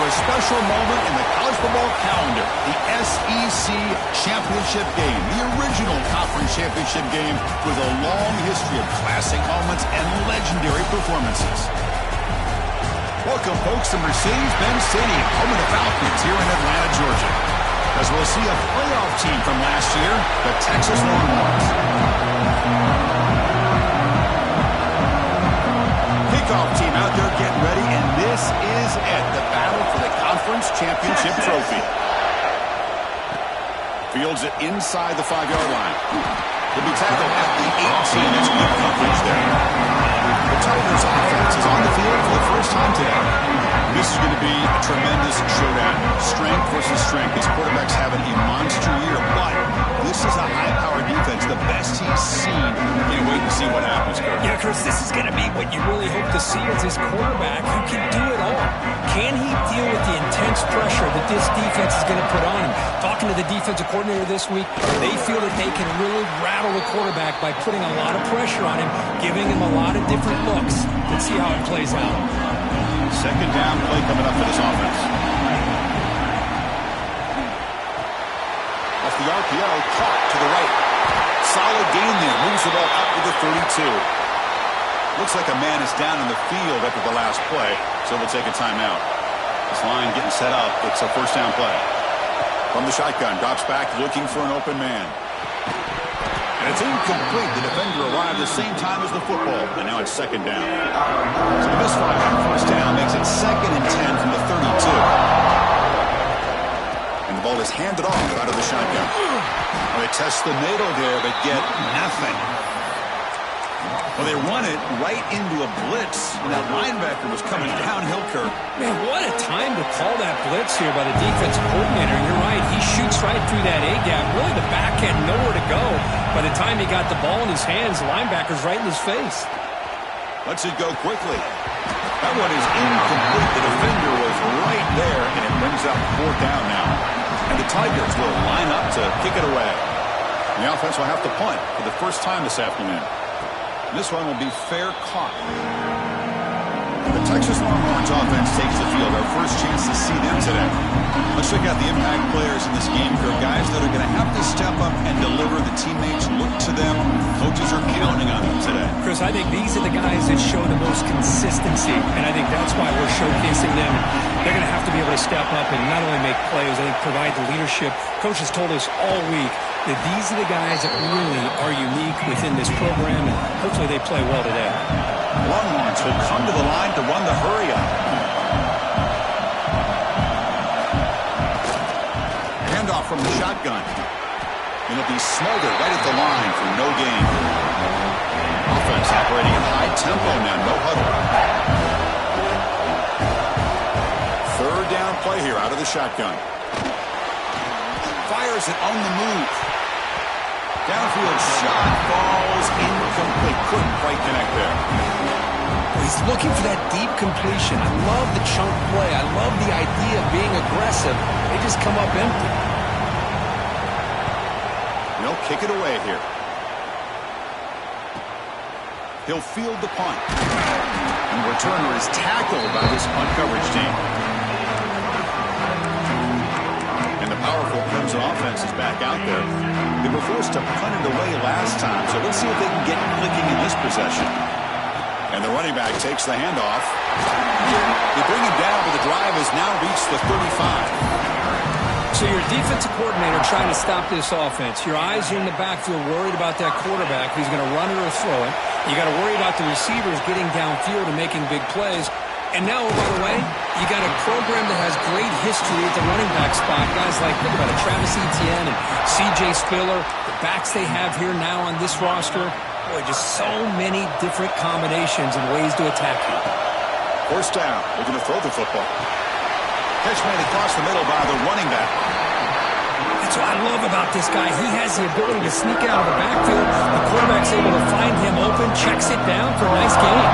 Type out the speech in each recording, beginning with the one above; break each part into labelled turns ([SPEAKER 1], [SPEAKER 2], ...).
[SPEAKER 1] a special moment in the college football calendar, the SEC Championship game, the original conference championship game with a long history of classic moments and legendary performances. Welcome, folks, to Mercedes-Benz Stadium, home of the Falcons here in Atlanta, Georgia, as we'll see a playoff team from last year, the Texas Longhorns. Kickoff team out there getting ready, and this is it, the battle for the conference championship trophy. Fields it inside the 5-yard line. He'll be tackled at the 18. That's good coverage there. The Tigers offense is on the field for the first time today. This is going to be a tremendous showdown. Strength versus strength. These quarterbacks having a monster year, but this is a high-powered defense, the best he's seen. Can't wait to see what happens, Kirk.
[SPEAKER 2] Yeah, Chris, this is going to be what you really hope to see as this quarterback who can do it all. Can he deal with the intense pressure that this defense is going to put on him? Talking to the defensive coordinator this week, they feel that they can really rattle the quarterback by putting a lot of pressure on him, giving him a lot of different looks. Let's see how it plays out.
[SPEAKER 1] Second down play coming up for this offense. Off the RPO, caught to the right. Solid gain there. Moves the ball up to the 32. Looks like a man is down in the field after the last play, so we'll take a timeout. This line getting set up. It's a first down play. From the shotgun, drops back looking for an open man. And it's incomplete. The defender arrived the same time as the football, and now it's second down. So the misfire on first down makes it 2nd and 10 from the 32. And the ball is handed off out of the shotgun. Well, they test the middle there, but get nothing. Well, they run it right into a blitz, and that linebacker was coming downhill, Kirk.
[SPEAKER 2] Man, what a time to call that blitz here by the defensive coordinator. You're right. He shoots right through that A-gap. Really, the back had nowhere to go. By the time he got the ball in his hands, the linebacker's right in his face.
[SPEAKER 1] Lets it go quickly. That one is incomplete. The defender was right there, and it brings up 4th down now. And the Tigers will line up to kick it away. And the offense will have to punt for the first time this afternoon. This one will be fair caught. The Texas Longhorns offense takes the field. Our first chance to see them today. Let's check out the impact players in this game. There are guys that are going to have to step up and deliver. The teammates look to them. Coaches are counting on them today.
[SPEAKER 2] Chris, I think these are the guys that show the most consistency, and I think that's why we're showcasing them. They're going to have to be able to step up and not only make plays, I think provide the leadership. Coach has told us all week that these are the guys that really are unique within this program, and hopefully they play well today.
[SPEAKER 1] Longhorns will come to the line to run the hurry up. Handoff from the shotgun. And it'll be smothered right at the line for no gain. Offense operating at high tempo now, no huddle. 3rd down play here out of the shotgun. Fires it on the move. Downfield shot falls incomplete. Couldn't quite connect there.
[SPEAKER 2] He's looking for that deep completion. I love the chunk play. I love the idea of being aggressive. They just come up empty.
[SPEAKER 1] They'll kick it away here. He'll field the punt. And the returner is tackled by this punt coverage team. And the powerful Clemson offense is back out there. They were forced to punt it away last time, so let's see if they can get clicking in this possession. And the running back takes the handoff. They bring him down, but the drive has now reached the 35.
[SPEAKER 2] So your defensive coordinator trying to stop this offense. Your eyes are in the backfield, worried about that quarterback who's going to run it or throw it. You got to worry about the receivers getting downfield and making big plays. And now, oh, by the way, you got a program that has great history at the running back spot. Guys like, think about it, Travis Etienne and C.J. Spiller. The backs they have here now on this roster. Boy, just so many different combinations and ways to attack you.
[SPEAKER 1] First down. They're going to throw the football. Catch made across the middle by the running back.
[SPEAKER 2] That's what I love about this guy. He has the ability to sneak out of the backfield. The quarterback's able to find him open, checks it down for a nice gain.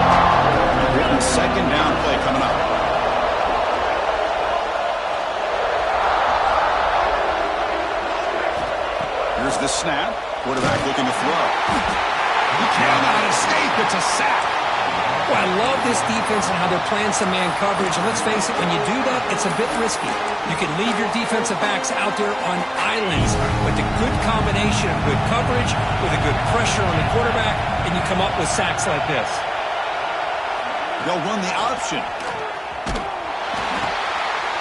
[SPEAKER 1] Written second down play coming up. Here's the snap. Quarterback looking to throw. He cannot escape. It's a sack.
[SPEAKER 2] Well, I love this defense and how they're playing some man coverage. And let's face it, when you do that, it's a bit risky. You can leave your defensive backs out there on islands, but the good combination of good coverage with a good pressure on the quarterback, and you come up with sacks like this.
[SPEAKER 1] They'll run the option.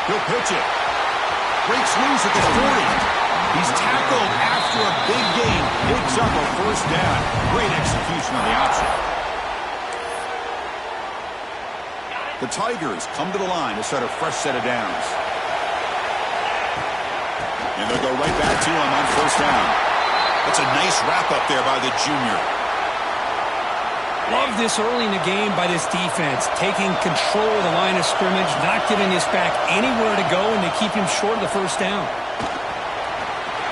[SPEAKER 1] He'll pitch it. Breaks loose at the 40. He's tackled after a big gain. Picks up a first down. Great execution on the option. The Tigers come to the line to start a fresh set of downs. And they'll go right back to him on first down. That's a nice wrap up there by the junior.
[SPEAKER 2] Love this early in the game by this defense, taking control of the line of scrimmage, not giving this back anywhere to go, and they keep him short of the first down.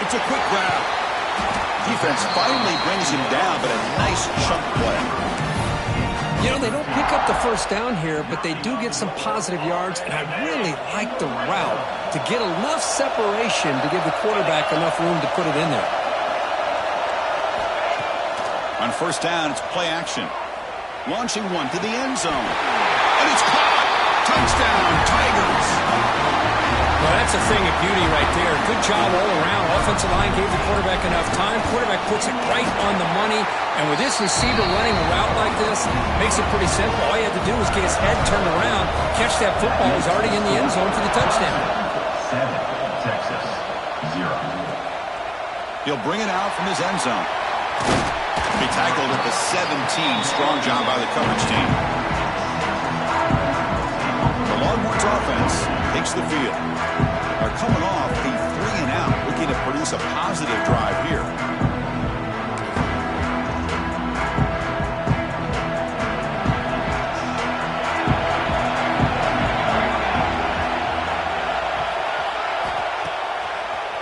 [SPEAKER 1] It's a quick grab. Defense finally brings him down, but a nice chunk play.
[SPEAKER 2] You know, they don't pick up the first down here, but they do get some positive yards, and I really like the route to get enough separation to give the quarterback enough room to put it in there.
[SPEAKER 1] On first down, it's play action. Launching one to the end zone. And it's caught! Touchdown, Tigers!
[SPEAKER 2] Well, that's a thing of beauty right there. Good job all around. Offensive line gave the quarterback enough time. Quarterback puts it right on the money. And with this receiver running a route like this, makes it pretty simple. All you have to do is get his head turned around, catch that football. He's already in the end zone for the touchdown.
[SPEAKER 3] 7, Texas, 0.
[SPEAKER 1] He'll bring it out from his end zone. He tackled at the 17. Strong job by the coverage team. The Longhorns offense takes the field. They're coming off a 3-and-out, looking to produce a positive drive here.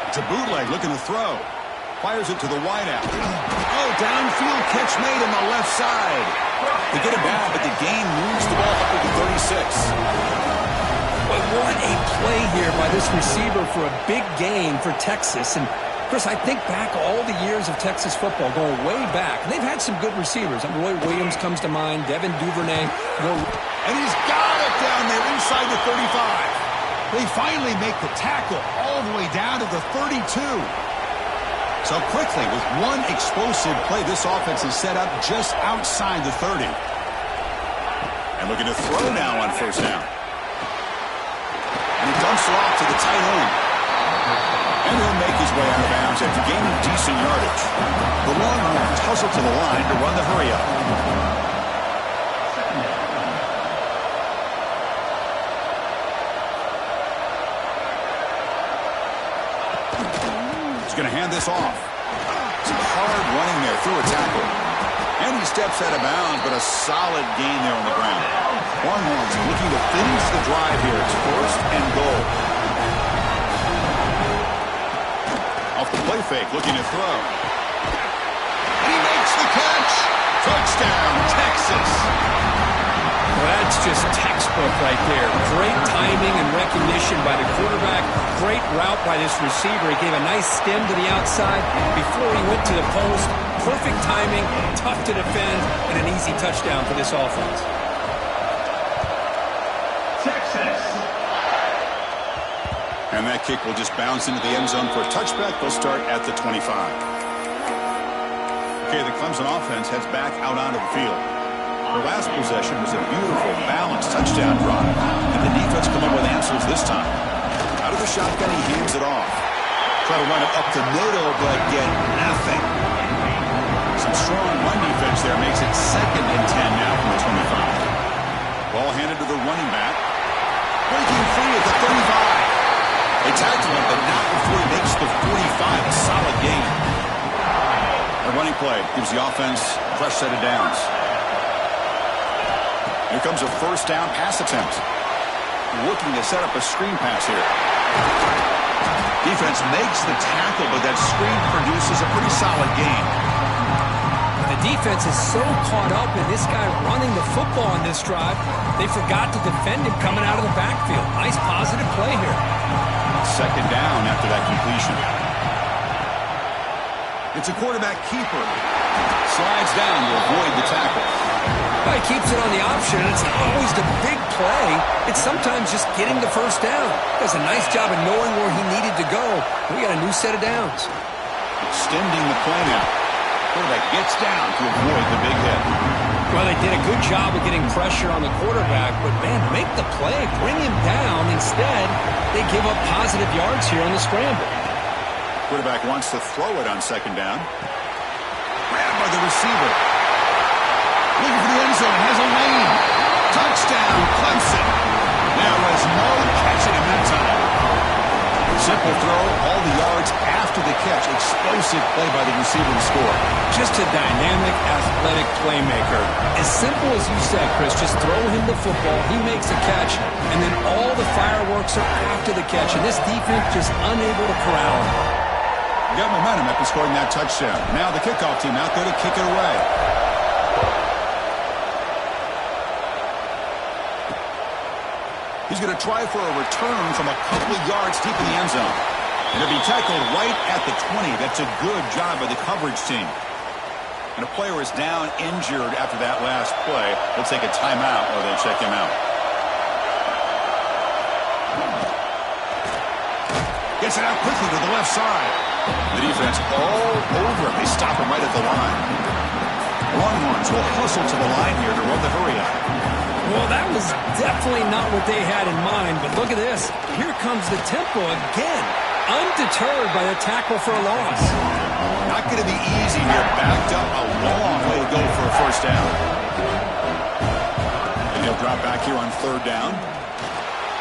[SPEAKER 1] It's a bootleg looking to throw. Fires it to the wideout. Oh, downfield catch made on the left side. They get it back, but the gain moves the ball up to the 36.
[SPEAKER 2] But what a play here by this receiver for a big gain for Texas. And, Chris, I think back all the years of Texas football, going way back. And they've had some good receivers. Roy Williams comes to mind, Devin Duvernay.
[SPEAKER 1] And he's got it down there inside the 35. They finally make the tackle all the way down to the 32. So quickly, with one explosive play, this offense is set up just outside the 30. And looking to throw now on first down. And he dumps it off to the tight end. And he'll make his way out of bounds after gaining decent yardage. The Longhorns hustle to the line to run the hurry-up. Going to hand this off. Some hard running there through a tackle. And he steps out of bounds, but a solid gain there on the ground. Longhorns looking to finish the drive here. It's first and goal. Off the play fake, looking to throw. And he makes the catch. Touchdown, Texas.
[SPEAKER 2] Well, that's just textbook right there. Great timing and recognition by the quarterback. Great route by this receiver. He gave a nice stem to the outside before he went to the post. Perfect timing, tough to defend, and an easy touchdown for this offense.
[SPEAKER 3] Texas.
[SPEAKER 1] And that kick will just bounce into the end zone for a touchback. They'll start at the 25. Okay, the Clemson offense heads back out onto the field. Their last possession was a beautiful, balanced touchdown drive. And the defense come up with answers this time. Out of the shotgun, he hands it off. Try to run it up the middle, but get nothing. Some strong run defense there makes it 2nd and 10 now from the 25. Ball handed to the running back. Breaking free at the 35. They tackle him, but not before he makes the 45. A solid gain. The running play gives the offense a fresh set of downs. Here comes a first down pass attempt. Looking to set up a screen pass here. Defense makes the tackle, but that screen produces a pretty solid gain.
[SPEAKER 2] The defense is so caught up in this guy running the football on this drive, they forgot to defend him coming out of the backfield. Nice positive play here.
[SPEAKER 1] 2nd down after that completion. It's a quarterback keeper. Slides down to avoid the tackle.
[SPEAKER 2] Well, he keeps it on the option, and it's not always the big play. It's sometimes just getting the first down. Does a nice job of knowing where he needed to go. We got a new set of downs.
[SPEAKER 1] Extending the play now. Quarterback gets down to avoid the big hit.
[SPEAKER 2] Well, they did a good job of getting pressure on the quarterback, but, man, make the play. Bring him down. Instead, they give up positive yards here on the scramble.
[SPEAKER 1] Quarterback wants to throw it on second down. Grabbed by the receiver. Looking for the end zone. Has a lane. Touchdown, Clemson. Now has no catching him that time. Simple throw, all the yards after the catch. Explosive play by the receiver to score.
[SPEAKER 2] Just a dynamic, athletic playmaker. As simple as you said, Chris, just throw him the football, he makes a catch, and then all the fireworks are after the catch, and this defense just unable to corral him.
[SPEAKER 1] Got momentum after scoring that touchdown. Now the kickoff team out there to kick it away. He's going to try for a return from a couple of yards deep in the end zone. And he'll be tackled right at the 20. That's a good job by the coverage team. And a player is down injured after that last play. They'll take a timeout or they'll check him out. Gets it out quickly to the left side. The defense all over him. They stop him right at the line. Longhorns will hustle to the line here to run the hurry up.
[SPEAKER 2] Well, that was definitely not what they had in mind, but look at this. Here comes the tempo again. Undeterred by the tackle for a loss.
[SPEAKER 1] Not going to be easy here. Backed up a long way to go for a first down. And he'll drop back here on third down.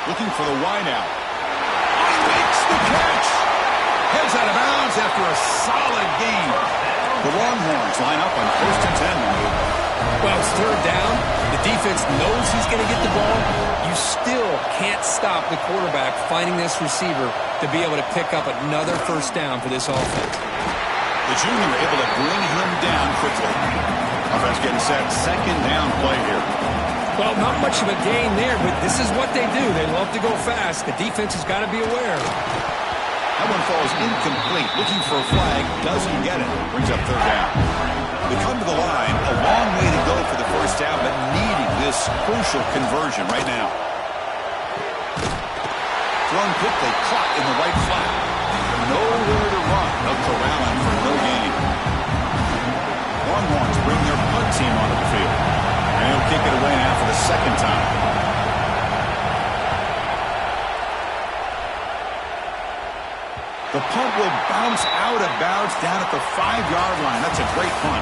[SPEAKER 1] Looking for the wideout. Makes the catch. Heads out of bounds after a solid gain. The Longhorns line up on first and 10.
[SPEAKER 2] Well, it's third down. The defense knows he's going to get the ball. You still can't stop the quarterback finding this receiver to be able to pick up another first down for this offense.
[SPEAKER 1] The junior able to bring him down quickly. Offense getting set. Second down play here.
[SPEAKER 2] Well, not much of a gain there, but this is what they do. They love to go fast. The defense has got to be aware.
[SPEAKER 1] That one falls incomplete. Looking for a flag. Doesn't get it. Brings up third down. They come to the line. A long way to go for the first down, but needing this crucial conversion right now. Thrown quickly. Caught in the right flat. Nowhere to run. They'll corral him for no gain. Longhorns bring their punt team onto the field. And he'll kick it away now for the second time. The punt will bounce out of bounds down at the 5-yard line. That's a great punt.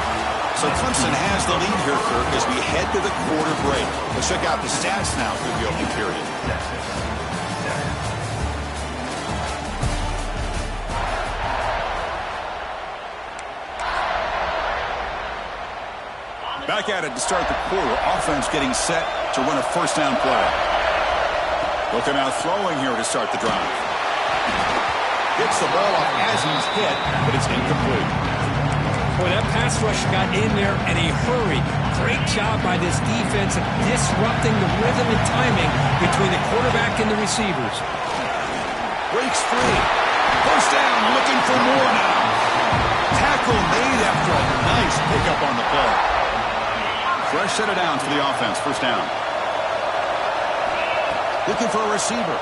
[SPEAKER 1] So Clemson has the lead here, Kirk, as we head to the quarter break. Let's check out the stats now through the opening period. Back at it to start the quarter. Offense getting set to run a first down play. Looking out throwing here to start the drive. Gets the ball off as he's hit, but it's incomplete.
[SPEAKER 2] Boy, that pass rush got in there in a hurry. Great job by this defense of disrupting the rhythm and timing between the quarterback and the receivers.
[SPEAKER 1] Breaks free. First down, looking for more now. Tackle made after a nice pickup on the play. Fresh set of downs for the offense. First down. Looking for a receiver.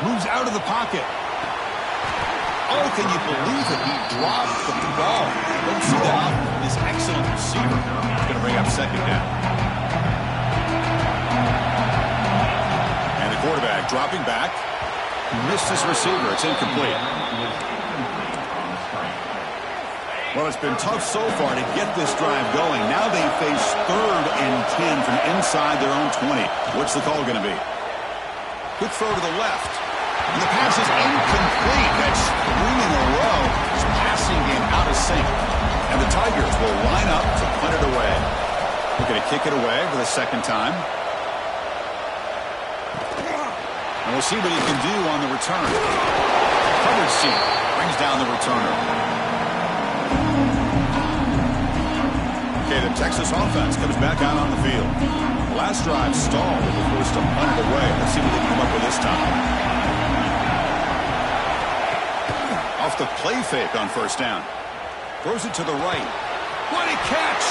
[SPEAKER 1] Moves out of the pocket. Oh, can you believe it? He dropped the ball. Don't see that out. This excellent receiver. He's going to bring up second down. And the quarterback dropping back. Missed his receiver. It's incomplete. Well, it's been tough so far to get this drive going. Now they face third and 10 from inside their own 20. What's the call going to be? Quick throw to the left. And the pass is incomplete. That's 3 in a row. His passing game out of sync. And the Tigers will line up to punt it away. We're going to kick it away for the second time. And we'll see what he can do on the return. Coverage team brings down the returner. Okay, the Texas offense comes back out on the field. Last drive stalled. They were forced to punt it away. Let's see what they can come up with this time. Off the play fake on first down. Throws it to the right. What a catch!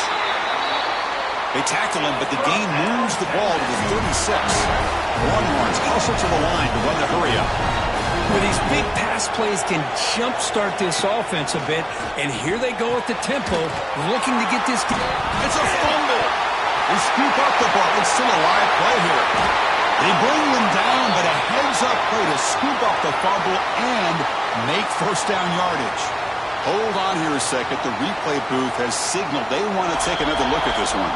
[SPEAKER 1] They tackle him, but the gain moves the ball to the 36. Longhorns hustle to the line to run the hurry up.
[SPEAKER 2] Well, these big pass plays can jumpstart this offense a bit, and here they go at the tempo, looking to get this.
[SPEAKER 1] It's a fumble. They scoop up the ball. It's still a live play here. They bring them down, but a heads-up play to scoop up the fumble and make first down yardage. Hold on here a second. The replay booth has signaled they want to take another look at this one.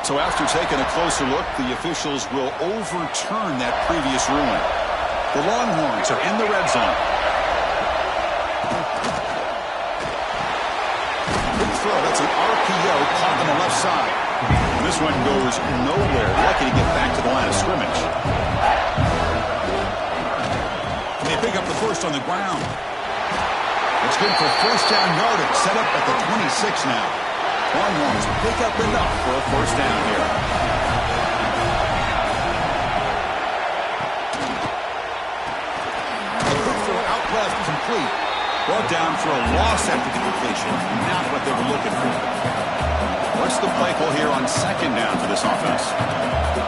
[SPEAKER 1] So after taking a closer look, the officials will overturn that previous ruling. The Longhorns are in the red zone. Big throw. That's an RPO caught on the left side. And this one goes nowhere. Lucky to get back to the line of scrimmage. And they pick up the first on the ground. It's good for first down yardage. Set up at the 26 now. Longhorns pick up enough for a first down here. Left complete. Brought down for a loss after the completion. Not what they were looking for. What's the play call here on second down for this offense?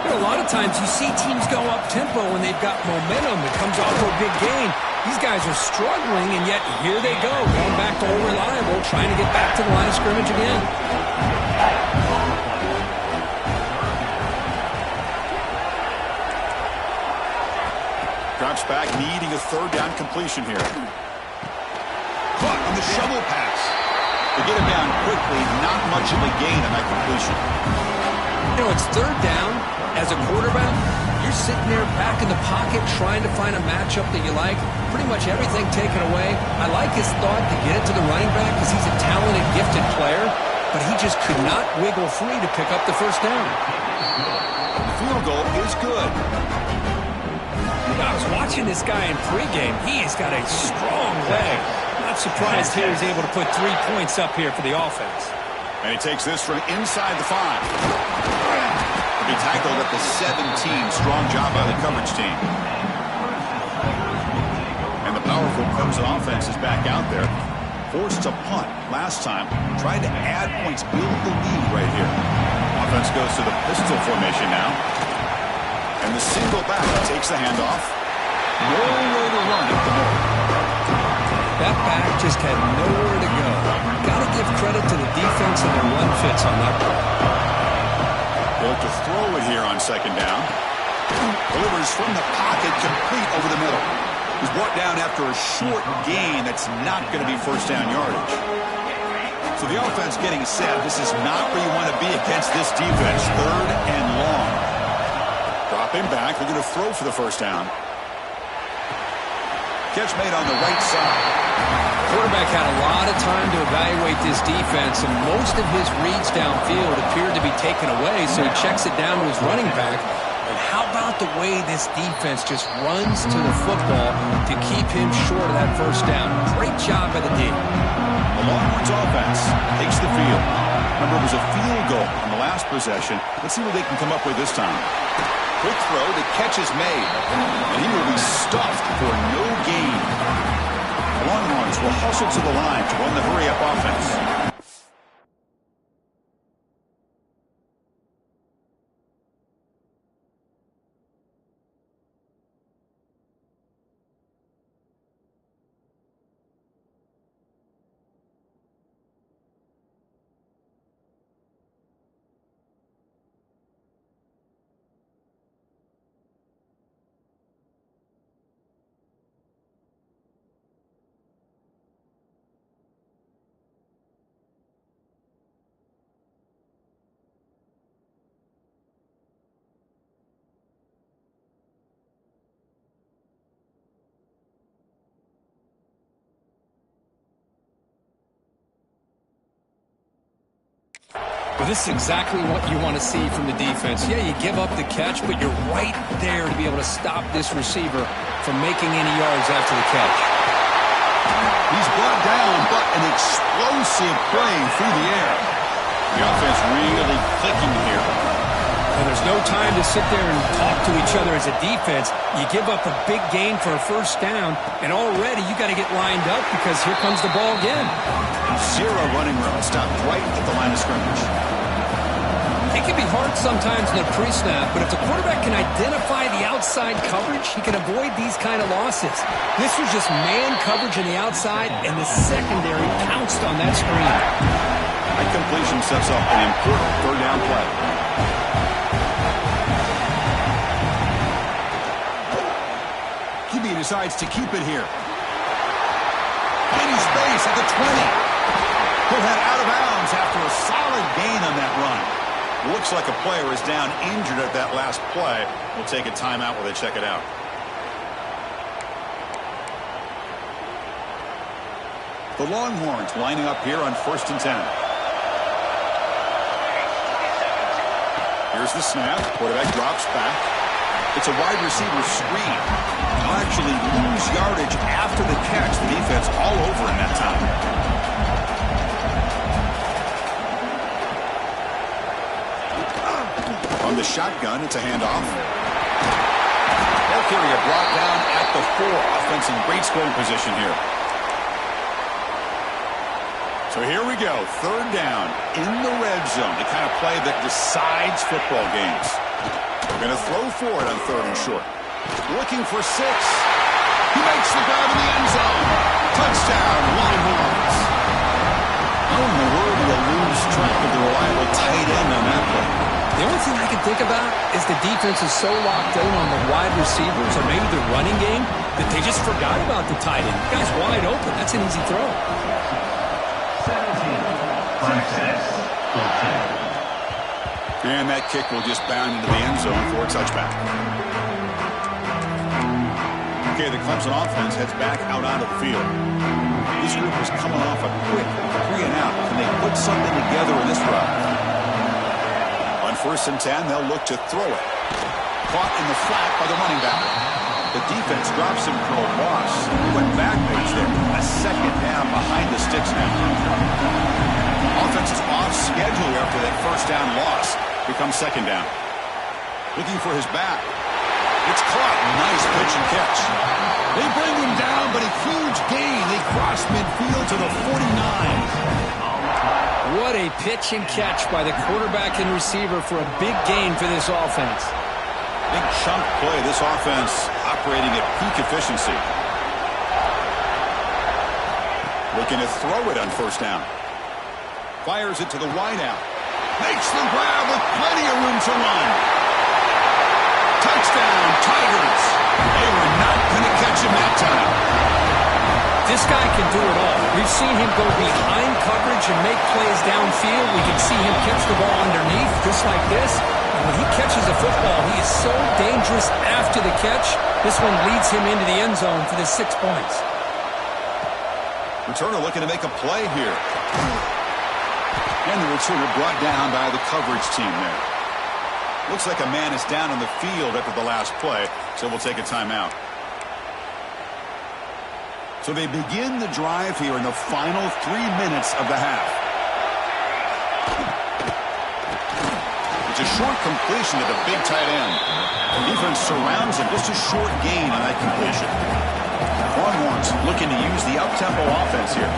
[SPEAKER 2] You know, a lot of times you see teams go up-tempo when they've got momentum. It comes off for a big gain. These guys are struggling, and yet here they go. Going back to old reliable, trying to get back to the line of scrimmage again.
[SPEAKER 1] Drops back, needing a third down completion here. Caught on the shovel pass. They get him down quickly, not much of a gain on that completion.
[SPEAKER 2] You know, it's third down. As a quarterback, you're sitting there back in the pocket trying to find a matchup that you like. Pretty much everything taken away. I like his thought to get it to the running back because he's a talented, gifted player, but he just could not wiggle free to pick up the first down.
[SPEAKER 1] The field goal is good.
[SPEAKER 2] I was watching this guy in pregame. He's got a strong leg. Not surprised here he's able to put 3 points up here for the offense.
[SPEAKER 1] And he takes this from inside the 5. He'll be tackled at the 17. Strong job by the coverage team. And the powerful Clemson offense is back out there. Forced to punt last time. Tried to add points, build the lead right here. Offense goes to the pistol formation now. And the single back takes the handoff. Nowhere to run at the middle.
[SPEAKER 2] That back just had nowhere to go. Got to give credit to the defense and their run fits on that play.
[SPEAKER 1] They look to throw it here on second down. Delivers from the pocket, complete over the middle. He's brought down after a short gain that's not going to be first down yardage. So the offense getting set. This is not where you want to be against this defense. Third and long. Drop him back. They're going to throw for the first down. Catch made on the right side.
[SPEAKER 2] Quarterback had a lot of time to evaluate this defense, and most of his reads downfield appeared to be taken away, so he checks it down to his running back. And how about the way this defense just runs to the football to keep him short of that first down? Great job by the D.
[SPEAKER 1] The Longhorns offense takes the field. Remember, it was a field goal on the last possession. Let's see what they can come up with this time. Quick throw, the catch is made, and he will be stuffed for no gain. The Longhorns will hustle to the line to run the hurry-up offense.
[SPEAKER 2] Well, this is exactly what you want to see from the defense. Yeah, you give up the catch, but you're right there to be able to stop this receiver from making any yards after the catch.
[SPEAKER 1] He's brought down, but an explosive play through the air. The offense really clicking here.
[SPEAKER 2] And there's no time to sit there and talk to each other as a defense. You give up a big gain for a first down, and already you got to get lined up because here comes the ball again.
[SPEAKER 1] Zero running room. Stopped right at the line of scrimmage.
[SPEAKER 2] It can be hard sometimes in a pre-snap, but if the quarterback can identify the outside coverage, he can avoid these kind of losses. This was just man coverage on the outside, and the secondary pounced on that screen.
[SPEAKER 1] That completion sets up an important third down play. QB decides to keep it here. Any space at the 20. He'll head out of bounds after a solid gain on that run. Looks like a player is down injured at that last play. We'll take a timeout while they check it out. The Longhorns lining up here on 1st and 10. Here's the snap. Quarterback drops back. It's a wide receiver screen. He'll actually lose yardage after the catch. The defense all over in that time. On the shotgun, it's a handoff. Ball carrier brought down at the 4. Offense in great scoring position here. So here we go. 3rd down in the red zone. The kind of play that decides football games. We're going to throw for it on 3rd and short. Looking for 6. He makes the grab in the end zone. Touchdown, Longhorns. How in the world do you lose track of the reliable tight end on that play?
[SPEAKER 2] The only thing I can think about is the defense is so locked in on the wide receivers or maybe the running game that they just forgot about the tight end. The guy's wide open. That's an easy throw.
[SPEAKER 3] 17, 14.
[SPEAKER 1] And that kick will just bound into the end zone for a touchback. Okay, the Clemson offense heads back out onto the field. This group is coming off a quick 3 and out. Can they put something together in this run? On 1st and 10, they'll look to throw it. Caught in the flat by the running back. The defense drops him for a loss. He went back page there. A 2nd down behind the sticks now. Offense is off schedule after that 1st down loss. Becomes 2nd down. Looking for his back. It's caught. Nice pitch and catch. They bring him down, but a huge gain. They cross midfield to the 49.
[SPEAKER 2] What a pitch and catch by the quarterback and receiver for a big gain for this offense.
[SPEAKER 1] Big chunk play. This offense operating at peak efficiency. Looking to throw it on 1st down. Fires it to the wideout. Makes the grab with plenty of room to run. Touchdown, Tigers. They were not going to catch him that time.
[SPEAKER 2] This guy can do it all. We've seen him go behind coverage and make plays downfield. We can see him catch the ball underneath, just like this. And when he catches a football, he is so dangerous after the catch. This one leads him into the end zone for the 6 points.
[SPEAKER 1] Returner looking to make a play here. And the returner brought down by the coverage team there. Looks like a man is down on the field after the last play, so we'll take a timeout. So they begin the drive here in the final 3 minutes of the half. It's a short completion to the big tight end. The defense surrounds him. Just a short gain on that completion. Longhorns looking to use the up-tempo offense here.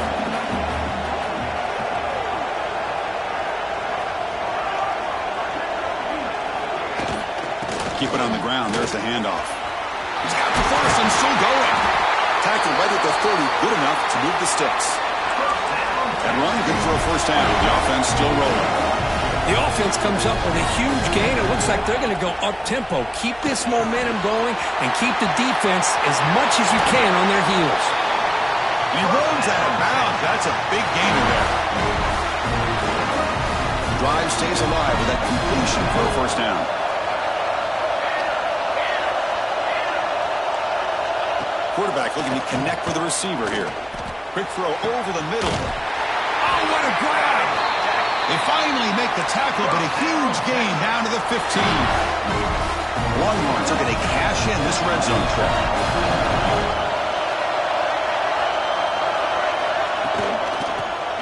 [SPEAKER 1] Keep it on the ground. There's the handoff. He's got the first and still going. Tackle right at the 30, good enough to move the sticks. And run, good for a 1st down. The offense still rolling.
[SPEAKER 2] The offense comes up with a huge gain. It looks like they're going to go up-tempo. Keep this momentum going and keep the defense as much as you can on their heels.
[SPEAKER 1] And he runs out of bounds. That's a big gain in there. Drive stays alive with that completion for a 1st down. Quarterback looking to connect with the receiver here. Quick throw over the middle. Oh, what a grab! They finally make the tackle, but a huge gain down to the 15. Longhorns are going to cash in this red zone trip.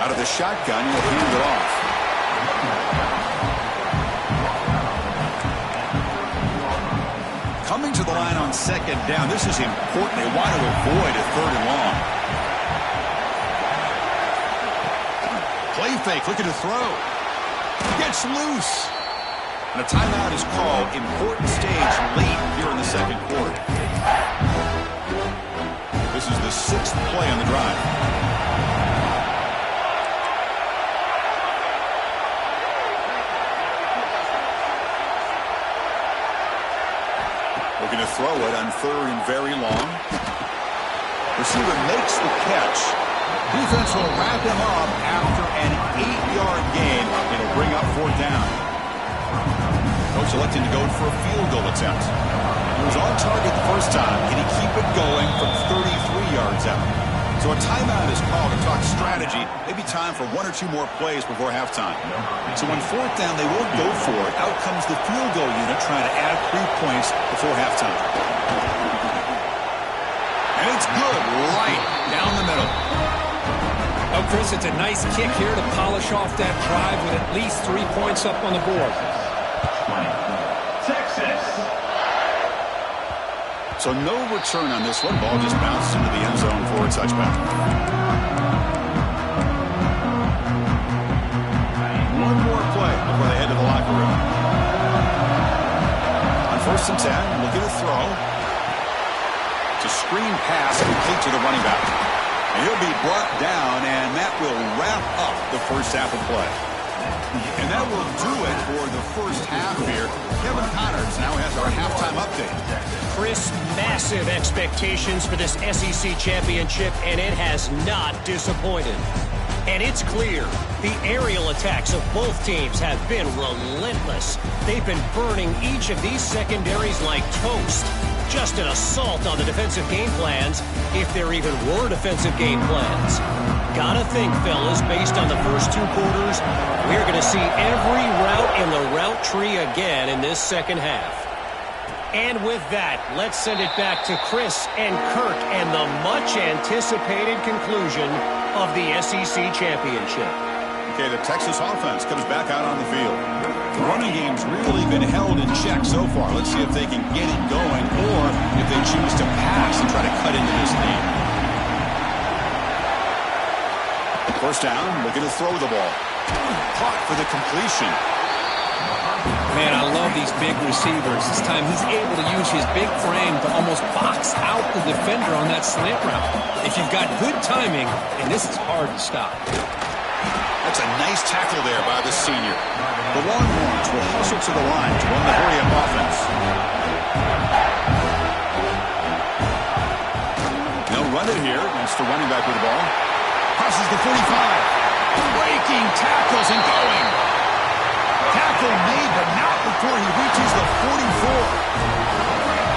[SPEAKER 1] Out of the shotgun, he'll hand it off. Coming to the line on 2nd down. This is important. They want to avoid a 3rd and long. Play fake, looking to throw. Gets loose. And a timeout is called. Important stage late here in the second quarter. This is the 6th play on the drive. Looking to throw it on 3rd and very long. Receiver makes the catch. Defense will wrap him up after an 8-yard gain. It'll bring up 4th down. Coach electing to go for a field goal attempt. He was on target the first time. Can he keep it going from 33 yards out? So a timeout is called to talk strategy. Maybe time for 1 or 2 more plays before halftime. So on 4th down, they won't go for it. Out comes the field goal unit trying to add 3 points before halftime. And it's good right down the middle.
[SPEAKER 2] Oh, Chris, it's a nice kick here to polish off that drive with at least 3 points up on the board.
[SPEAKER 3] Texas.
[SPEAKER 1] So no return on this one. Ball just bounced into the end zone for a touchback. One more play before they head to the locker room. On 1st and 10, looking to throw. It's a screen pass complete to the running back. And he'll be brought down, and that will wrap up the first half of play. And that will do it for the first half here. Kevin Connors now has our halftime update.
[SPEAKER 4] Chris, massive expectations for this SEC championship, and it has not disappointed. And it's clear the aerial attacks of both teams have been relentless. They've been burning each of these secondaries like toast. Just an assault on the defensive game plans, if there even were defensive game plans. Gotta think, fellas, based on the first 2 quarters, we're going to see every route in the route tree again in this second half. And with that, let's send it back to Chris and Kirk and the much-anticipated conclusion of the SEC championship.
[SPEAKER 1] Okay, the Texas offense comes back out on the field. The running game's really been held in check so far. Let's see if they can get it going or if they choose to pass and try to cut into this lead. First down, looking to throw the ball. Caught for the completion.
[SPEAKER 2] Man, I love these big receivers. This time he's able to use his big frame to almost box out the defender on that slant route. If you've got good timing, and this is hard to stop.
[SPEAKER 1] That's a nice tackle there by the senior. The Longhorns will hustle to the line to run the hurry-up offense. They'll run it here against the running back with the ball. Crosses the 45. Breaking tackles and going. Tackle made, but not before he reaches the 44.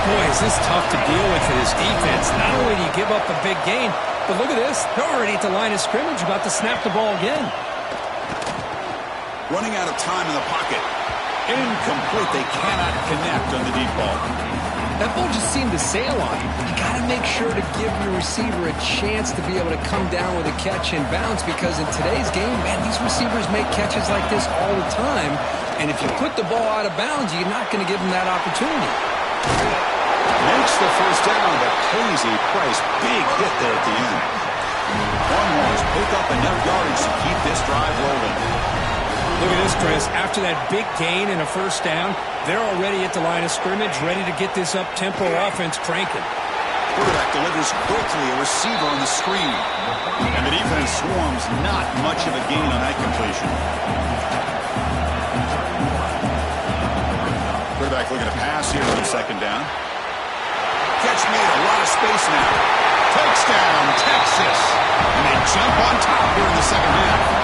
[SPEAKER 2] Boy, is this tough to deal with for this defense. Not only do you give up a big gain, but look at this. They're already at the line of scrimmage, about to snap the ball again.
[SPEAKER 1] Running out of time in the pocket. Incomplete. They cannot connect on the deep ball.
[SPEAKER 2] That ball just seemed to sail on him. You got to make sure to give your receiver a chance to be able to come down with a catch and bounce, because in today's game, man, these receivers make catches like this all the time. And if you put the ball out of bounds, you're not going to give them that opportunity.
[SPEAKER 1] Makes the first down, but pays a price. Big hit there at the end. Longhorns pick up enough yardage to keep this drive rolling.
[SPEAKER 2] Look at this, Chris. After that big gain and a first down, they're already at the line of scrimmage, ready to get this up-tempo offense cranking.
[SPEAKER 1] Quarterback delivers quickly, a receiver on the screen. And the defense swarms, not much of a gain on that completion. Quarterback looking to pass here on second down. Catch made, a lot of space now. Touchdown, Texas. And they jump on top here in the second half.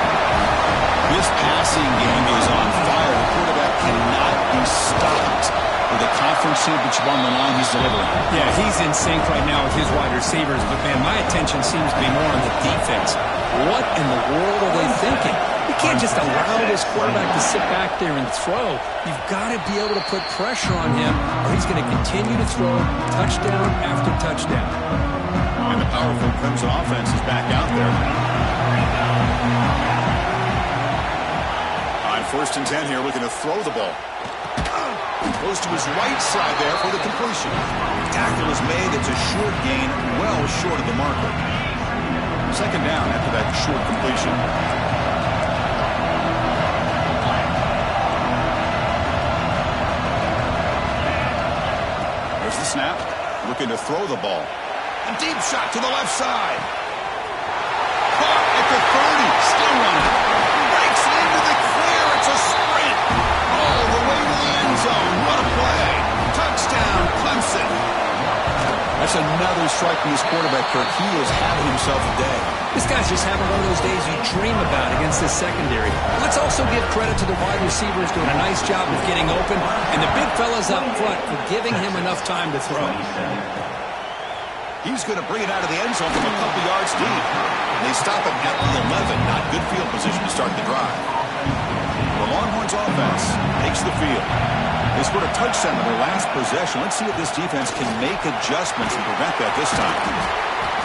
[SPEAKER 1] This passing game is on fire. The quarterback cannot be stopped. With a conference championship on the line, he's delivering.
[SPEAKER 2] Yeah, he's in sync right now with his wide receivers. But, man, my attention seems to be more on the defense. What in the world are they thinking? You can't just allow this quarterback to sit back there and throw. You've got to be able to put pressure on him, or he's going to continue to throw touchdown after touchdown.
[SPEAKER 1] And the powerful Clemson offense is back out there. On 1st and 10 here, looking to throw the ball. Goes to his right side there for the completion. Tackle is made. It's a short gain, well short of the marker. Second down after that short completion. looking to throw the ball. A deep shot to the left side. Caught at the 30. Still running. Breaks into the clear. It's a sprint. All the way to the end zone. What a play. Touchdown, Clemson. That's another strike from his quarterback, Kirk. He is having himself a day.
[SPEAKER 2] This guy's just having one of those days you dream about against this secondary. Let's also give credit to the wide receivers doing a nice job of getting open, and the big fellas up front for giving him enough time to throw.
[SPEAKER 1] He's going to bring it out of the end zone from a couple yards deep. And they stop it at the 11. Not good field position to start the drive. The Longhorns offense takes the field. They scored a touchdown in their last possession. Let's see if this defense can make adjustments and prevent that this time.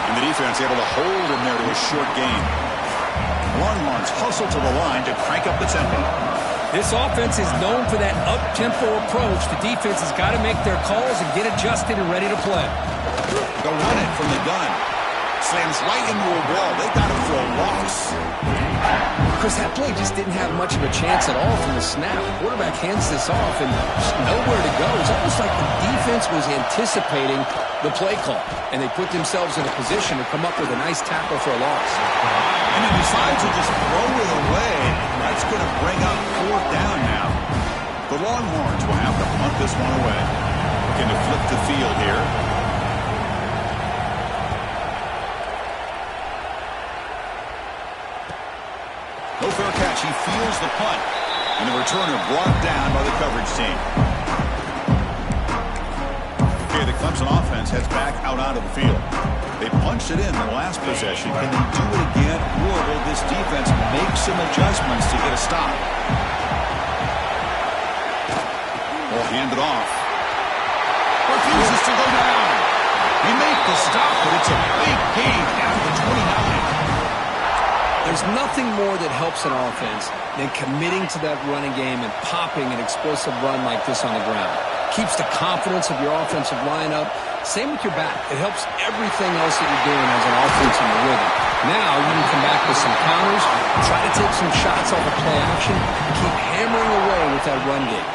[SPEAKER 1] And the defense able to hold him there to a short gain. Longhorns hustle to the line to crank up the tempo.
[SPEAKER 2] This offense is known for that up-tempo approach. The defense has got to make their calls and get adjusted and ready to play.
[SPEAKER 1] They'll run it from the gun. Slams right into a wall. They got him for a loss.
[SPEAKER 2] Chris, that play just didn't have much of a chance at all from the snap. The quarterback hands this off and just nowhere to go. It's almost like the defense was anticipating the play call, and they put themselves in a position to come up with a nice tackle for a loss.
[SPEAKER 1] And he decides to just throw it away. That's going to bring up 4th down now. The Longhorns will have to punt this one away. Looking to flip the field here. No fair catch. He feels the punt. And the returner brought down by the coverage team. Okay, the Clemson offense heads back out onto the field. They punched it in the last possession. Can they do it again, or will this defense make some adjustments to get a stop? Will hand it off. Refuses to go down. He made the stop, but it's a big gain after the 29.
[SPEAKER 2] There's nothing more that helps an offense than committing to that running game and popping an explosive run like this on the ground. Keeps the confidence of your offensive lineup. Same with your back. It helps everything else that you're doing as an offense in the rhythm. Now you can come back with some counters, try to take some shots off of play action, and keep hammering away with that run game.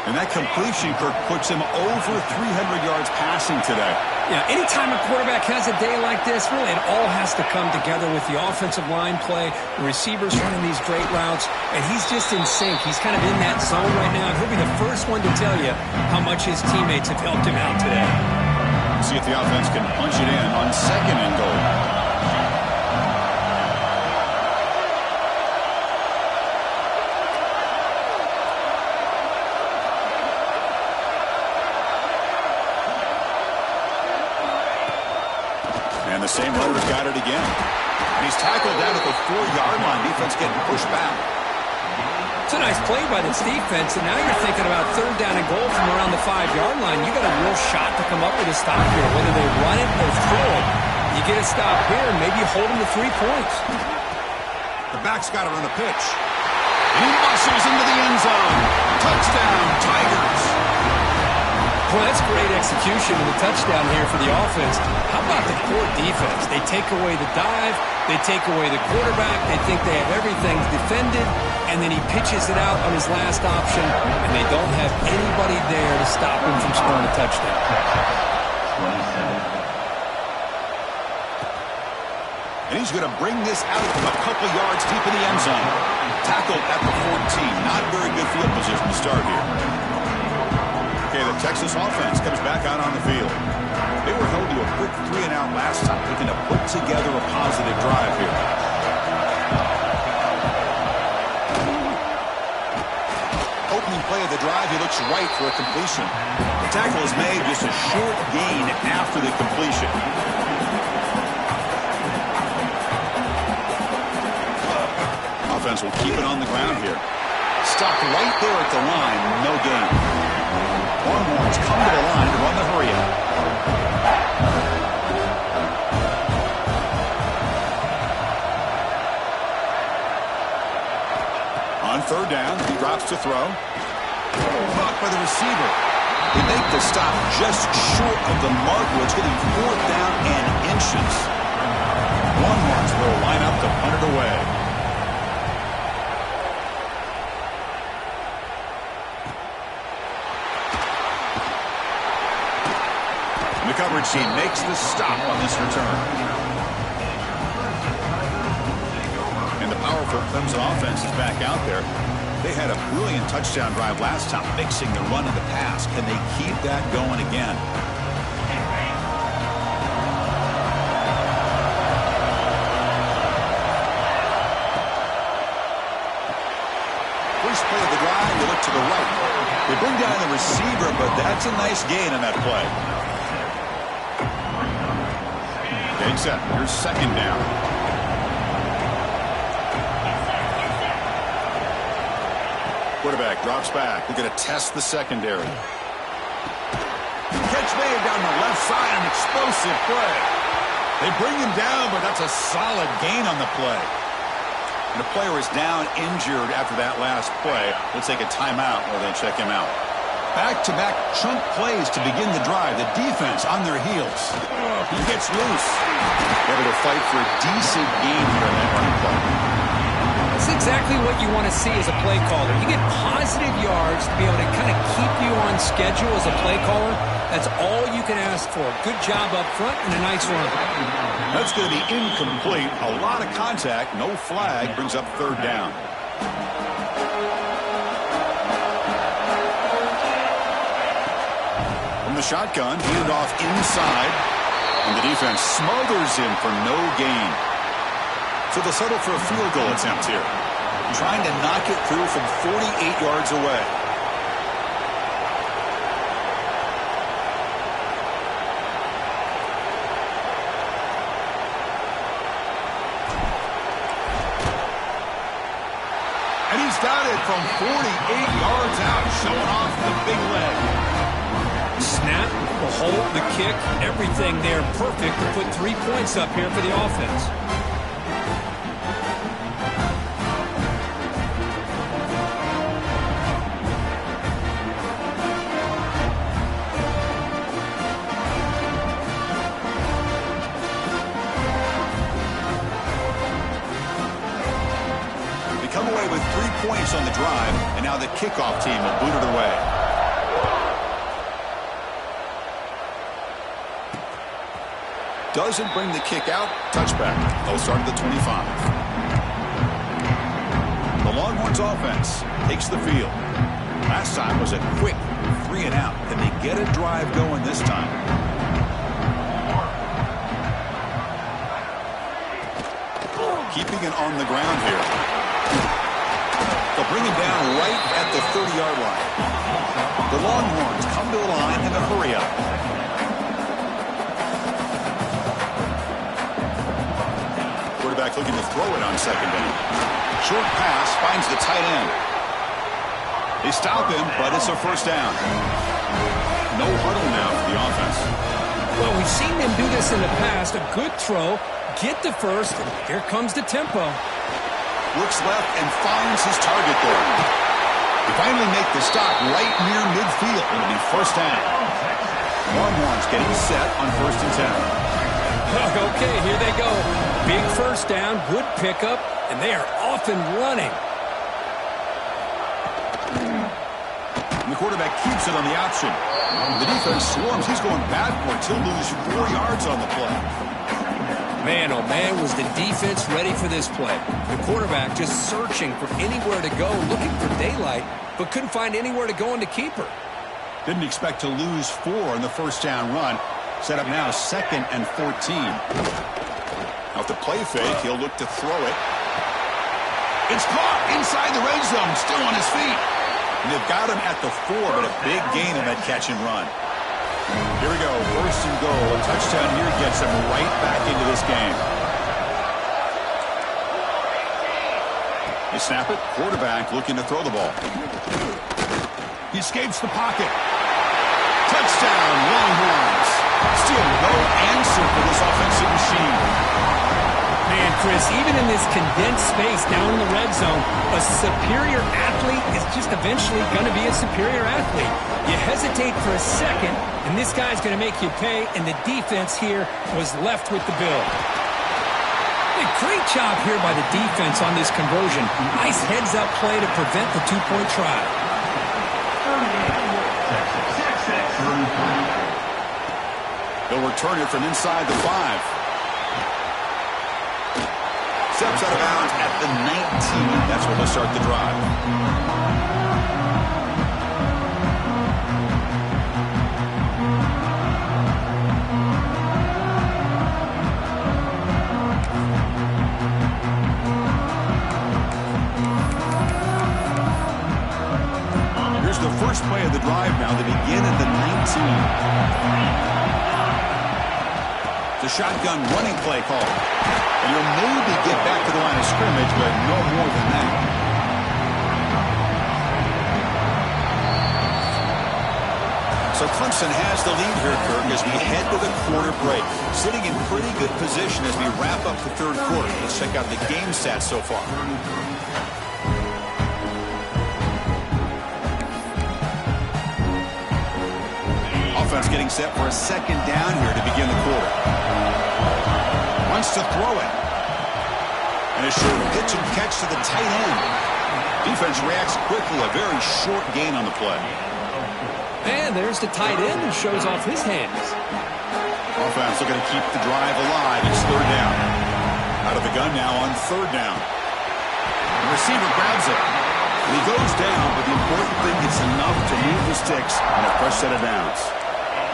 [SPEAKER 1] And that completion, Kirk, puts him over 300 yards passing today.
[SPEAKER 2] Yeah, anytime a quarterback has a day like this, really it all has to come together with the offensive line play, the receivers running these great routes, and he's just in sync. He's kind of in that zone right now, and he'll be the first one to tell you how much his teammates have helped him out today.
[SPEAKER 1] See if the offense can punch it in on 2nd and goal. And the same runner's got it again. And he's tackled down at the 4-yard line. Defense getting pushed back.
[SPEAKER 2] It's a nice play by this defense, and now you're thinking about 3rd down and goal from around the 5-yard line. You got a real shot to come up with a stop here, whether they run it or throw it. You get a stop here, and maybe hold them to 3 points.
[SPEAKER 1] The back's got to run a pitch. And he muscles into the end zone. Touchdown, Tigers.
[SPEAKER 2] Boy, that's great execution and the touchdown here for the offense. How about the core defense? They take away the dive, they take away the quarterback, they think they have everything defended, and then he pitches it out on his last option, and they don't have anybody there to stop him from scoring a touchdown.
[SPEAKER 1] And he's going to bring this out from a couple yards deep in the end zone. Tackled at the 14. Not very good field position to start here. Okay, the Texas offense comes back out on the field. They were held to a quick 3-and-out last time, looking to put together a positive drive here. Opening play of the drive, he looks right for a completion. The tackle is made, just a short gain after the completion. Offense will keep it on the ground here. Stopped right there at the line, no gain. Longhorns come to the line to run the hurry up. On 3rd down, he drops to throw. Caught by the receiver. They make the stop just short of the marker. It's getting 4th down and inches. Longhorns will line up to punt it away. coverage team makes the stop on this return. And the powerful Clemson offense is back out there. They had a brilliant touchdown drive last time, mixing the run and the pass. Can they keep that going again? First play of the drive, you look to the right. They bring down the receiver, but that's a nice gain on that play. Okay, set. Here's second down. Quarterback drops back. They're going to test the secondary. Catch made down the left side, an explosive play. They bring him down, but that's a solid gain on the play. And the player is down injured after that last play. They'll take a timeout or they'll check him out. Back-to-back chunk plays to begin the drive. The defense on their heels. He gets loose. Able to fight for a decent gain here in that running play.
[SPEAKER 2] That's exactly what you want to see as a play caller. You get positive yards to be able to kind of keep you on schedule as a play caller. That's all you can ask for. Good job up front and a nice run.
[SPEAKER 1] That's going to be incomplete. A lot of contact. No flag. Brings up third down. From the shotgun, handoff inside. And the defense smothers him for no gain. So they'll settle for a field goal attempt here. Trying to knock it through from 48 yards away. And he's got it from 48 yards out, showing off the big leg.
[SPEAKER 2] Snap, the hold, the kick, everything there perfect to put 3 points up here for the offense.
[SPEAKER 1] Come away with 3 points on the drive, and now the kickoff team will boot it away. Doesn't bring the kick out. Touchback. They'll start at the 25. The Longhorns offense takes the field. Last time was a quick 3 and out. Can they get a drive going this time? Keeping it on the ground here. They'll bring him down right at the 30-yard line. The Longhorns come to the line in a hurry-up. Quarterback looking to throw it on second down. Short pass finds the tight end. They stop him, but it's a first down. No huddle now for the offense.
[SPEAKER 2] Well, we've seen them do this in the past. A good throw, get the first, and here comes the tempo.
[SPEAKER 1] Looks left and finds his target there. They finally make the stop right near midfield. It'll be first down. Longhorns getting set on 1st and 10.
[SPEAKER 2] Okay, here they go. Big first down, good pickup, and they are off and running.
[SPEAKER 1] And the quarterback keeps it on the option. The defense swarms. He's going backwards. He'll lose 4 yards on the play.
[SPEAKER 2] Man, oh man, was the defense ready for this play. The quarterback just searching for anywhere to go, looking for daylight, but couldn't find anywhere to go in the keeper.
[SPEAKER 1] Didn't expect to lose 4 in the first down run. Set up now 2nd and 14. Out the play fake, he'll look to throw it. It's caught inside the red zone, still on his feet. And they've got him at the 4, but a big gain on that catch and run. Here we go, 1st and goal. A touchdown here gets them right back into this game. They snap it. Quarterback looking to throw the ball. He escapes the pocket. Touchdown, Longhorns. Still no answer for this offensive machine.
[SPEAKER 2] Man, Chris, even in this condensed space down in the red zone, a superior athlete is just eventually going to be a superior athlete. You hesitate for a second, and this guy's going to make you pay, and the defense here was left with the bill. A great job here by the defense on this conversion. Nice heads-up play to prevent the 2-point try.
[SPEAKER 1] They'll return it from inside the 5. Steps out of bounds at the 19. That's where they'll start the drive. Here's the first play of the drive now. They begin at the 19. The shotgun running play call. And you'll maybe get back to the line of scrimmage, but no more than that. So Clemson has the lead here, Kirk, as we head to the quarter break. Sitting in pretty good position as we wrap up the third quarter. Let's check out the game stats so far. Offense getting set for a second down here to begin the quarter. Wants to throw it. And a short pitch and catch to the tight end. Defense reacts quickly. A very short gain on the play.
[SPEAKER 2] And there's the tight end who shows off his hands.
[SPEAKER 1] Offense looking to keep the drive alive. It's third down. Out of the gun now on third down. The receiver grabs it. And he goes down, but the important thing is enough to move the sticks on a fresh set of downs.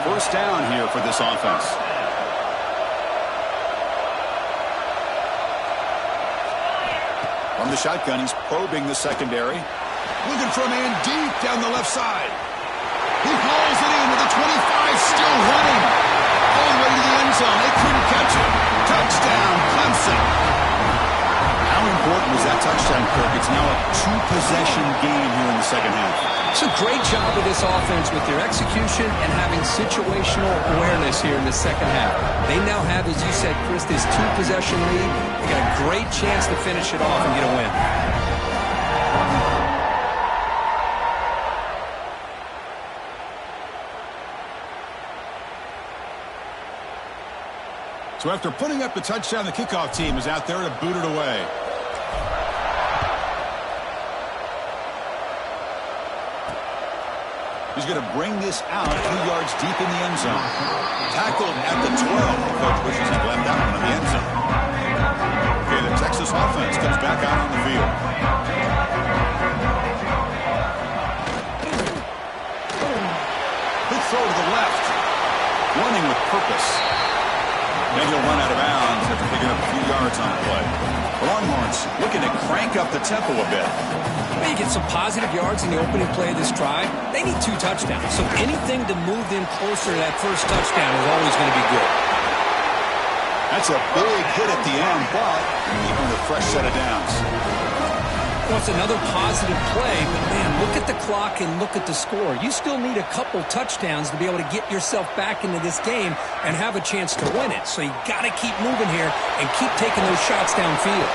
[SPEAKER 1] First down here for this offense. From the shotgun, he's probing the secondary. Looking for a man deep down the left side. He hauls it in with a 25, still running. All the way to the end zone. They couldn't catch him. Touchdown, Clemson. How important was that touchdown, Kirk? It's now a two-possession game here in the second half.
[SPEAKER 2] It's a great job of this offense with their execution and having situational awareness here in the second half. They now have, as you said, Chris, this two-possession lead. They got a great chance to finish it off and get a win.
[SPEAKER 1] So after putting up the touchdown, the kickoff team is out there to boot it away. He's going to bring this out 2 yards deep in the end zone. Tackled at the 12. The coach wishes he left that one in the end zone. Okay, the Texas offense comes back out on the field. Good throw to the left. Running with purpose. And he'll run out of bounds after picking up a few yards on the play. The Longhorns looking to crank up the tempo a bit.
[SPEAKER 2] Well, you get some positive yards in the opening play of this drive. They need 2 touchdowns, so anything to move them closer to that first touchdown is always going to be good.
[SPEAKER 1] That's a big hit at the end, but even with a fresh set of downs.
[SPEAKER 2] Well, it's another positive play, but man, look at the clock and look at the score. You still need a couple touchdowns to be able to get yourself back into this game and have a chance to win it. So you got to keep moving here and keep taking those shots downfield.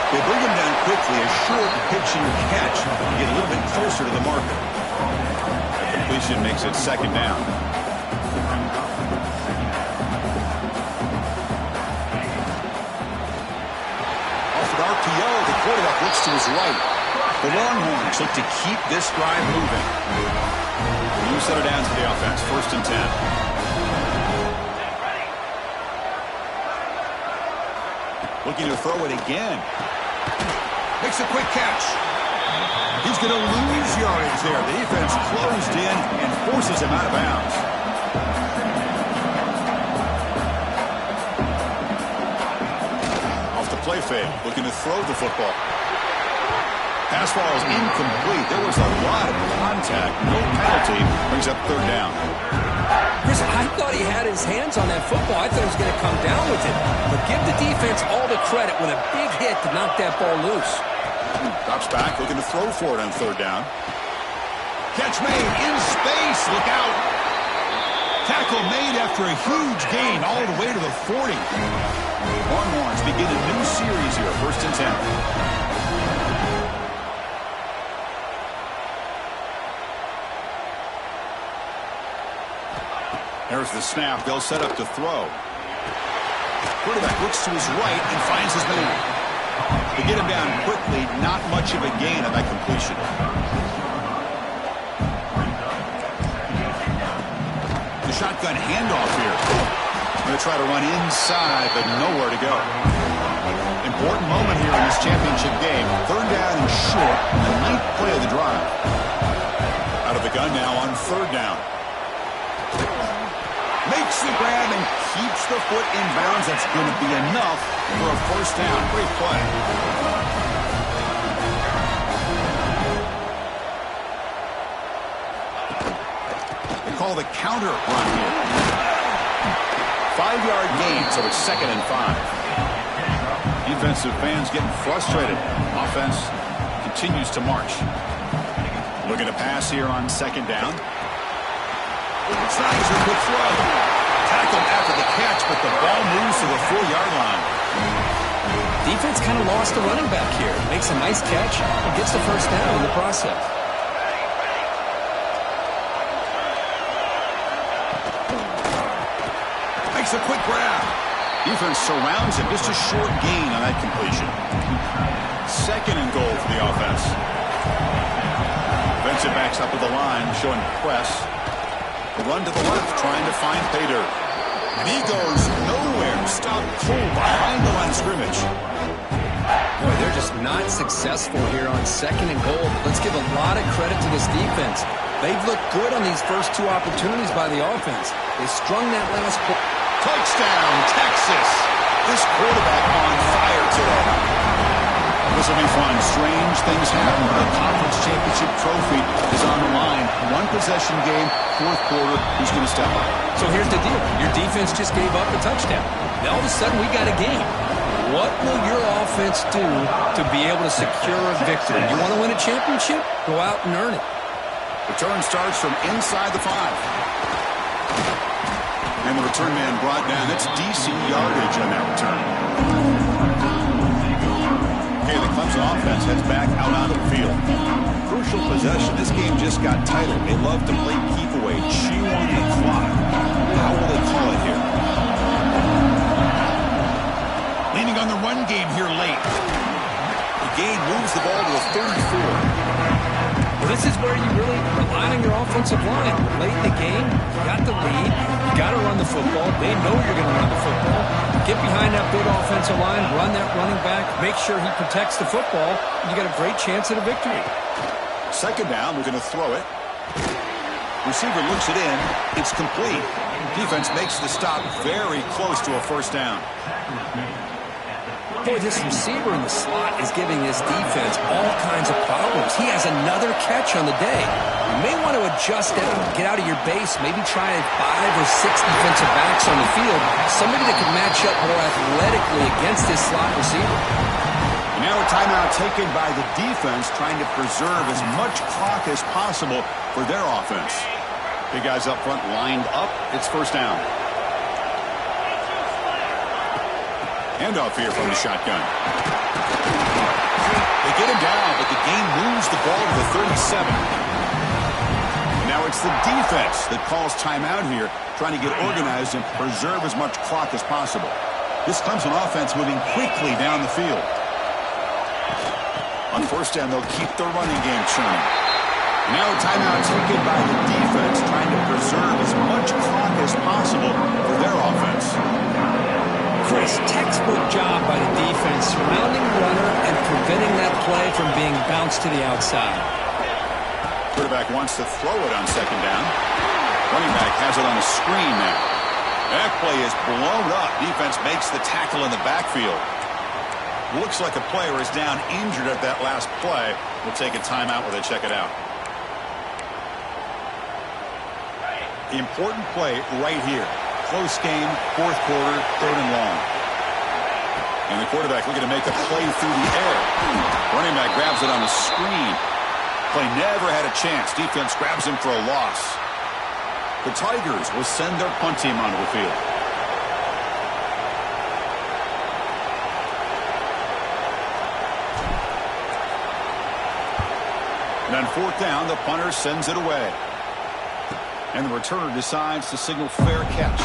[SPEAKER 1] They bring him down quickly, a short pitch and catch to get a little bit closer to the marker. The completion makes it second down. RPO, the quarterback looks to his right. The Longhorns look to keep this drive moving. New set of downs for the offense, 1st and 10. Looking to throw it again. Makes a quick catch. He's going to lose yardage there. The defense closed in and forces him out of bounds. Play fake, looking to throw the football. Pass ball is incomplete. There was a lot of contact. No penalty. Brings up third down.
[SPEAKER 2] Chris, I thought he had his hands on that football. I thought he was going to come down with it. But give the defense all the credit with a big hit to knock that ball loose.
[SPEAKER 1] Drops back, looking to throw for it on third down. Catch made in space. Look out. Tackle made after a huge gain all the way to the 40. Longhorns begin a new series here, 1st and 10. There's the snap. They'll set up to throw. Quarterback looks to his right and finds his man. To get him down quickly, not much of a gain on that completion. The shotgun handoff here. Going to try to run inside, but nowhere to go. Important moment here in this championship game. Third down and short, and the ninth play of the drive. Out of the gun now on third down. Makes the grab and keeps the foot in bounds. That's going to be enough for a first down. Great play. They call the counter run here. 5-yard gain, so it's 2nd and 5. Defensive fans getting frustrated. Offense continues to march. Looking to pass here on 2nd down. Signs a good throw. Tackled after the catch, but the ball moves to the 4-yard line.
[SPEAKER 2] Defense kind of lost the running back here. Makes a nice catch and gets the first down in the process.
[SPEAKER 1] Makes a quick grab. Defense surrounds him. Just a short gain on that completion. 2nd and goal for the offense. Defensive backs up with the line, showing press. The run to the left, trying to find pay dirt. And he goes nowhere. Stopped cold behind the line of scrimmage.
[SPEAKER 2] Boy, they're just not successful here on 2nd and goal. Let's give a lot of credit to this defense. They've looked good on these first 2 opportunities by the offense. They strung that last point.
[SPEAKER 1] Touchdown, Texas. This quarterback on fire today. This will be fun. Strange things happen. The conference championship trophy is on the line. 1-possession game, 4th quarter. Who's going to step up?
[SPEAKER 2] So here's the deal. Your defense just gave up a touchdown. Now all of a sudden we got a game. What will your offense do to be able to secure a victory? You want to win a championship? Go out and earn it.
[SPEAKER 1] Return starts from inside the 5. And the return man brought down. That's decent yardage on that return. Okay, the Clemson offense heads back out onto the field. Crucial possession. This game just got tighter. They love to play keep away, chew on the clock. How will they call it here? Leaning on the run game here late. The gain moves the ball to a 34.
[SPEAKER 2] Well, this is where you really rely on your offensive line. Late in the game, you got the lead. You got to run the football. They know you're going to run the football. Get behind that big offensive line, run that running back, make sure he protects the football. You got a great chance at a victory.
[SPEAKER 1] 2nd down, we're going to throw it. Receiver looks it in. It's complete. Defense makes the stop very close to a first down.
[SPEAKER 2] Boy, this receiver in the slot is giving this defense all kinds of problems. He has another catch on the day. You may want to adjust out, get out of your base, maybe try 5 or 6 defensive backs on the field, somebody that can match up more athletically against this slot receiver.
[SPEAKER 1] And now a timeout taken by the defense, trying to preserve as much clock as possible for their offense. Big guys up front lined up. It's first down. Handoff here from the shotgun. They get him down, but the game moves the ball to the 37. And now it's the defense that calls timeout here, trying to get organized and preserve as much clock as possible. This Clemson offense moving quickly down the field. On first down, they'll keep the running game churning. Now a timeout taken by the defense, trying to preserve as much clock as possible for their offense.
[SPEAKER 2] Chris, textbook job by the defense, surrounding the runner and preventing that play from being bounced to the outside.
[SPEAKER 1] Quarterback wants to throw it on 2nd down. Running back has it on the screen now. That play is blown up. Defense makes the tackle in the backfield. Looks like a player is down injured at that last play. We'll take a timeout while they check it out. The important play right here. Close game, 4th quarter, 3rd and long. And the quarterback looking to make a play through the air. Running back grabs it on the screen. Play never had a chance. Defense grabs him for a loss. The Tigers will send their punt team onto the field. And on 4th down, the punter sends it away. And the returner decides to signal fair catch.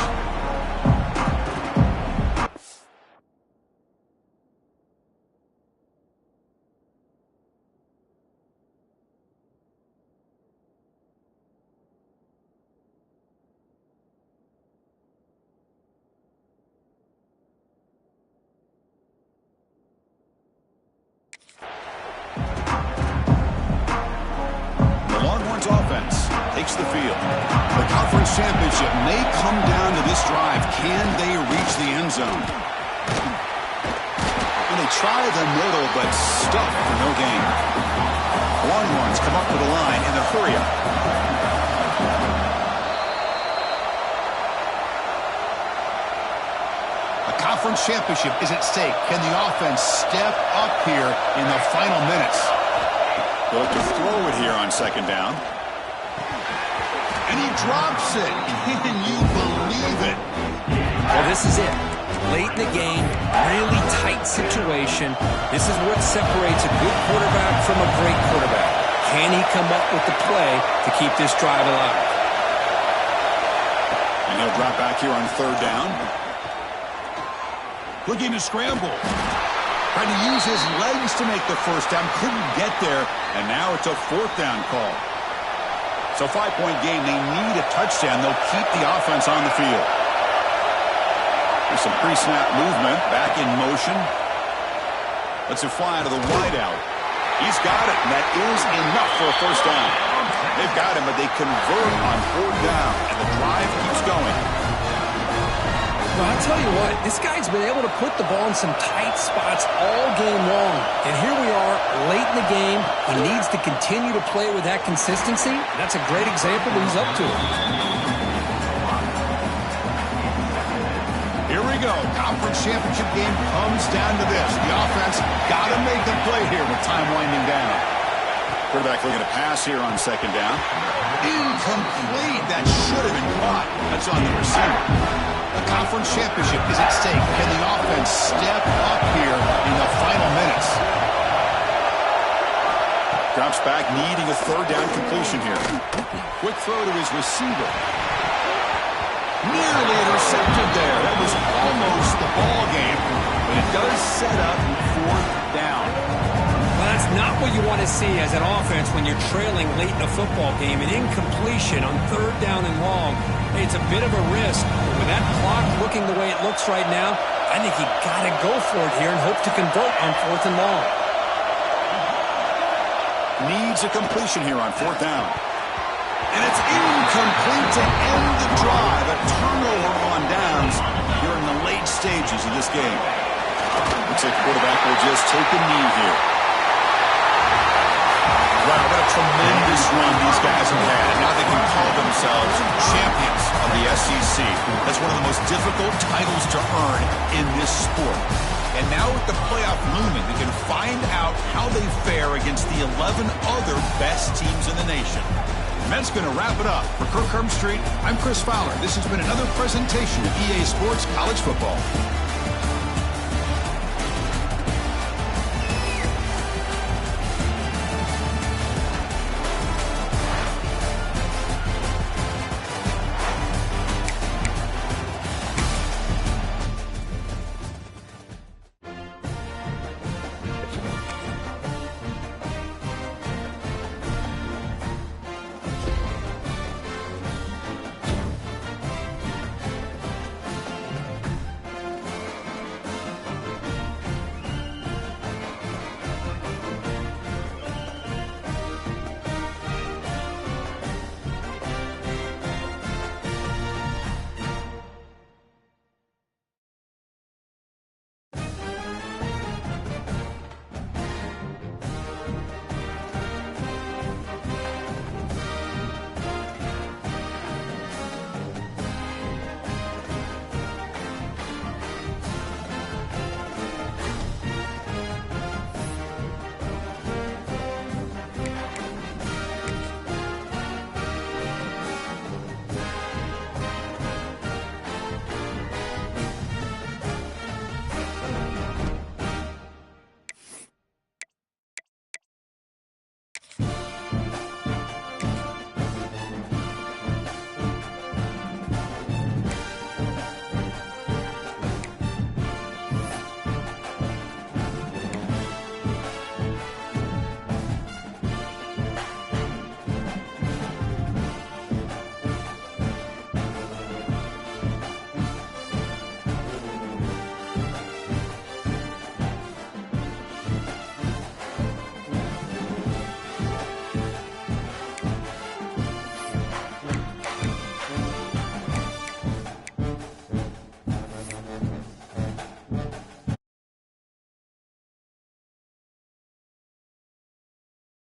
[SPEAKER 1] takes the field.
[SPEAKER 3] The conference championship may come down to this drive. Can they reach the end zone?
[SPEAKER 1] And they try the middle, but stuck for no gain. Long ones come up to the line in the hurry-up.
[SPEAKER 3] A conference championship is at stake. Can the offense step up here in the final minutes?
[SPEAKER 1] They'll look to throw it here on second down.
[SPEAKER 3] And he drops it. Can you believe it?
[SPEAKER 2] Well, this is it. Late in the game, really tight situation. This is what separates a good quarterback from a great quarterback. Can he come up with the play to keep this drive alive?
[SPEAKER 1] And he'll drop back here on third down.
[SPEAKER 3] Looking to scramble. Trying to use his legs to make the first down. Couldn't get there.
[SPEAKER 1] And now it's a fourth down call. So 5-point game. They need a touchdown. They'll keep the offense on the field. There's some pre-snap movement. Back in motion. Lets it fly out of the wideout. He's got it, and that is enough for a first down. They've got him, but they convert on fourth down, and the drive keeps going.
[SPEAKER 2] Well, I'll tell you what, this guy's been able to put the ball in some tight spots all game long. And here we are, late in the game. He needs to continue to play with that consistency. That's a great example that he's up to it.
[SPEAKER 3] Here we go. Conference championship game comes down to this. The offense got to make the play here with time winding down.
[SPEAKER 1] Quarterback looking to pass here on second down.
[SPEAKER 3] Incomplete. That should have been caught. That's on the receiver. The conference championship is at stake. Can the offense step up here in the final minutes?
[SPEAKER 1] Drops back, needing a third down completion here.
[SPEAKER 3] Quick throw to his receiver. Nearly intercepted there. That was almost the ball game, but it does set up fourth down.
[SPEAKER 2] Well, that's not what you want to see as an offense when you're trailing late in a football game. An incompletion on third down and long. Hey, it's a bit of a risk. But with that clock looking the way it looks right now, I think you got to go for it here and hope to convert on fourth and long.
[SPEAKER 1] Needs a completion here on fourth down.
[SPEAKER 3] And it's incomplete to end the drive. A turnover on downs here in the late stages of this game.
[SPEAKER 1] Looks like the quarterback will just take a knee here. Wow, what a tremendous run these guys have had. And now they can call themselves champions of the SEC. That's one of the most difficult titles to earn in this sport.
[SPEAKER 3] And now with the playoff looming, we can find out how they fare against the 11 other best teams in the nation. And that's going to wrap it up. For Kirk Street, I'm Chris Fowler. This has been another presentation of EA Sports College Football.